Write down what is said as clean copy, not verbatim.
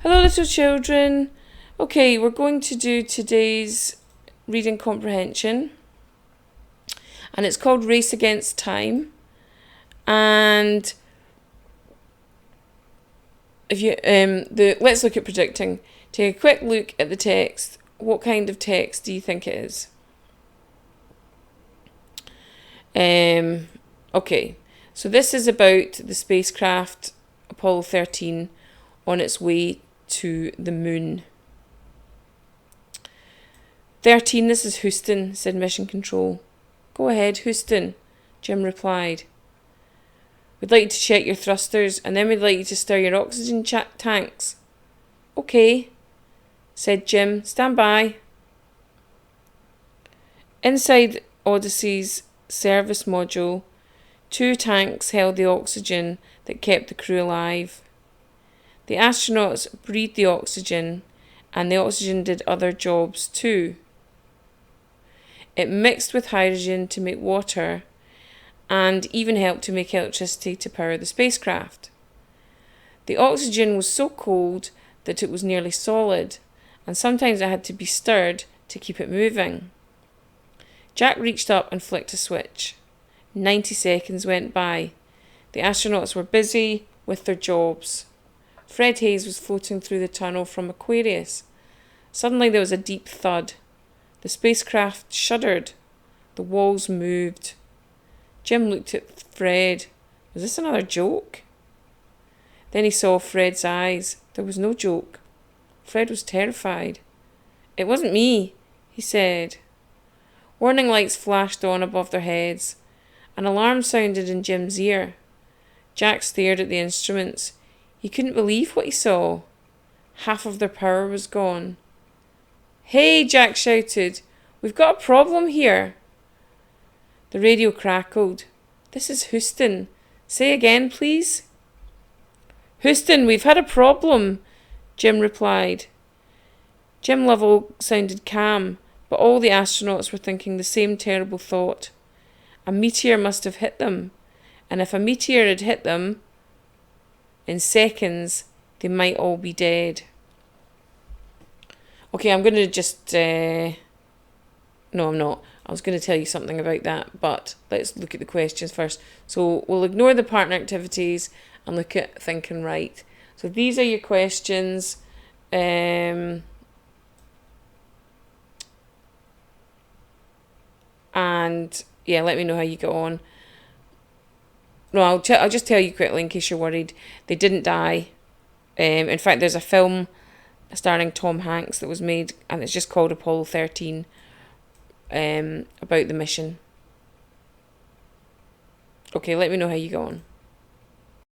Hello, little children. Okay, we're going to do today's reading comprehension, and it's called Race Against Time. And if you let's look at predicting. Take a quick look at the text. What kind of text do you think it is? Okay, so this is about the spacecraft Apollo 13 on its way to the moon. 13, this is Houston, said Mission Control. Go ahead, Houston, Jim replied. We'd like you to check your thrusters, and then we'd like you to stir your oxygen tanks. Okay, said Jim. Stand by. Inside Odyssey's service module, 2 tanks held the oxygen that kept the crew alive. The astronauts breathed the oxygen, and the oxygen did other jobs too. It mixed with hydrogen to make water, and even helped to make electricity to power the spacecraft. The oxygen was so cold that it was nearly solid, and sometimes it had to be stirred to keep it moving. Jack reached up and flicked a switch. 90 seconds went by. The astronauts were busy with their jobs. Fred Hayes was floating through the tunnel from Aquarius. Suddenly there was a deep thud. The spacecraft shuddered. The walls moved. Jim looked at Fred. Was this another joke? Then he saw Fred's eyes. There was no joke. Fred was terrified. It wasn't me, he said. Warning lights flashed on above their heads. An alarm sounded in Jim's ear. Jack stared at the instruments. He couldn't believe what he saw. Half of their power was gone. Hey, Jack shouted. We've got a problem here. The radio crackled. This is Houston. Say again, please. Houston, we've had a problem, Jim replied. Jim Lovell sounded calm, but all the astronauts were thinking the same terrible thought. A meteor must have hit them, and if a meteor had hit them, in seconds, they might all be dead. Okay, I'm going to just... No, I'm not. I was going to tell you something about that, but let's look at the questions first. So we'll ignore the partner activities and look at think and write. So these are your questions. And yeah, let me know how you get on. No, I'll just tell you quickly in case you're worried. They didn't die. In fact, there's a film starring Tom Hanks that was made, and it's just called Apollo 13, about the mission. Okay, let me know how you go on.